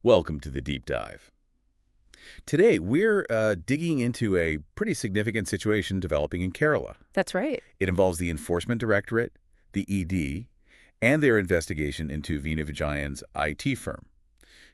Welcome to the Deep Dive. Today, we're digging into a pretty significant situation developing in Kerala. That's right. It involves the Enforcement Directorate, the ED, and their investigation into Veena Vijayan's IT firm.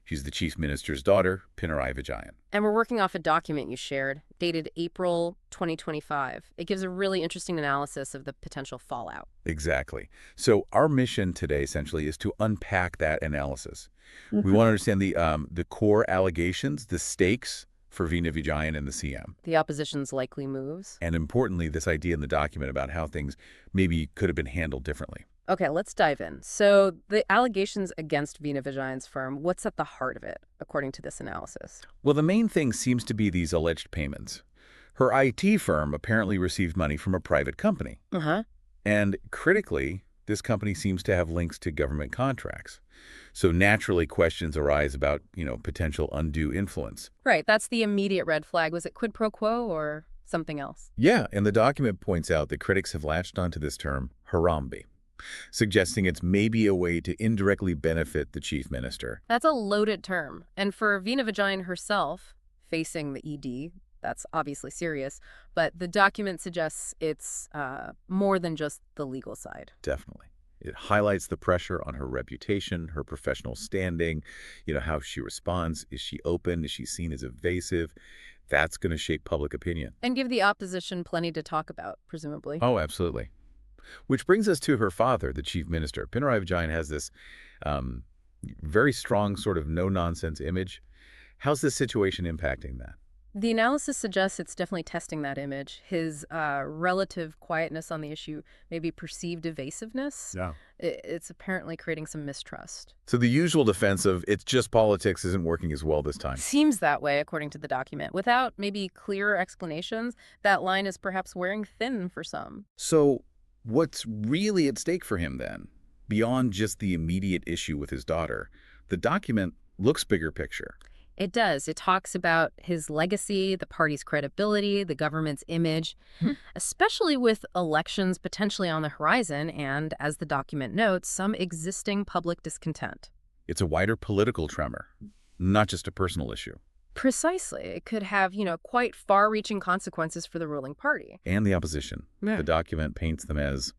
She's the chief minister's daughter, Pinarayi Vijayan. And we're working off a document you shared, dated April 2025. It gives a really interesting analysis of the potential fallout. Exactly. So our mission today, essentially, is to unpack that analysis. We want to understand the core allegations, the stakes for Veena Vijayan and the CM. The opposition's likely moves. And importantly, this idea in the document about how things maybe could have been handled differently. Okay, let's dive in. So the allegations against Veena Vijayan's firm, what's at the heart of it, according to this analysis? Well, the main thing seems to be these alleged payments. Her IT firm apparently received money from a private company. Uh-huh. And critically, this company seems to have links to government contracts. So naturally, questions arise about, potential undue influence. Right, that's the immediate red flag. Was it quid pro quo or something else? Yeah, and the document points out that critics have latched onto this term, Harambe, suggesting it's maybe a way to indirectly benefit the chief minister. That's a loaded term. And for Veena Vijayan herself, facing the ED, that's obviously serious, but the document suggests it's more than just the legal side. Definitely. It highlights the pressure on her reputation, her professional standing, how she responds. Is she open? Is she seen as evasive? That's going to shape public opinion. And give the opposition plenty to talk about, presumably. Oh, absolutely. Which brings us to her father, the chief minister. Pinarayi Vijayan has this very strong sort of no-nonsense image. How's this situation impacting that? The analysis suggests it's definitely testing that image. His relative quietness on the issue, maybe perceived evasiveness. Yeah. It's apparently creating some mistrust. So the usual defense of it's just politics isn't working as well this time. Seems that way, according to the document. Without maybe clearer explanations, that line is perhaps wearing thin for some. So what's really at stake for him then, beyond just the immediate issue with his daughter? The document looks bigger picture. It does. It talks about his legacy, the party's credibility, the government's image, especially with elections potentially on the horizon and, as the document notes, some existing public discontent. It's a wider political tremor, not just a personal issue. Precisely. It could have, quite far-reaching consequences for the ruling party. And the opposition. Yeah. The document paints them as,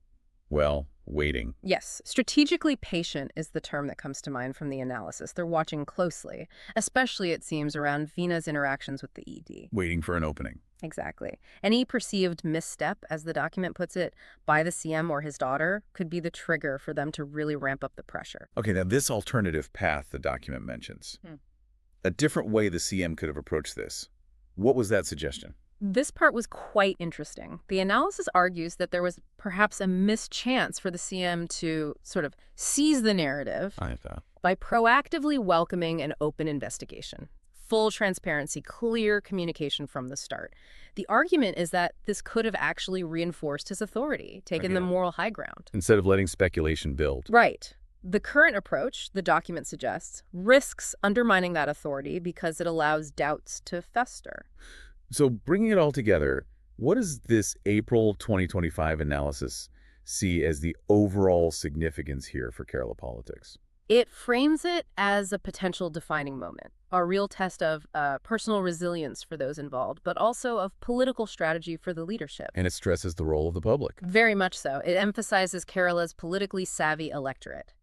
well, waiting. Yes, strategically patient is the term that comes to mind from the analysis. They're watching closely, especially, it seems, around Veena's interactions with the ED. Waiting for an opening. Exactly. Any perceived misstep, as the document puts it, by the CM or his daughter could be the trigger for them to really ramp up the pressure. Okay, now this alternative path the document mentions. A different way the CM could have approached this. What was that suggestion? This part was quite interesting. The analysis argues that there was perhaps a mischance for the CM to sort of seize the narrative by proactively welcoming an open investigation. Full transparency, clear communication from the start. The argument is that this could have actually reinforced his authority, taken the moral high ground. Instead of letting speculation build. Right. The current approach, the document suggests, risks undermining that authority because it allows doubts to fester. So bringing it all together, what does this April 2025 analysis see as the overall significance here for Kerala politics? It frames it as a potential defining moment, a real test of personal resilience for those involved, but also of political strategy for the leadership. And it stresses the role of the public. Very much so. It emphasizes Kerala's politically savvy electorate.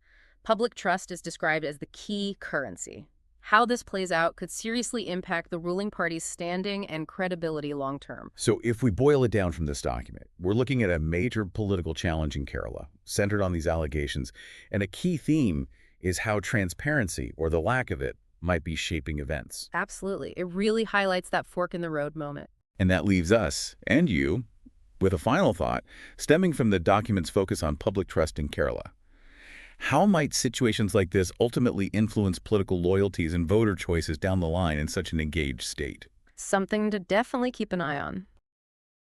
Public trust is described as the key currency. How this plays out could seriously impact the ruling party's standing and credibility long term. So if we boil it down from this document, we're looking at a major political challenge in Kerala, centered on these allegations, and a key theme is how transparency, or the lack of it, might be shaping events. Absolutely. It really highlights that fork in the road moment. And that leaves us, and you, with a final thought, stemming from the document's focus on public trust in Kerala. How might situations like this ultimately influence political loyalties and voter choices down the line in such an engaged state? Something to definitely keep an eye on.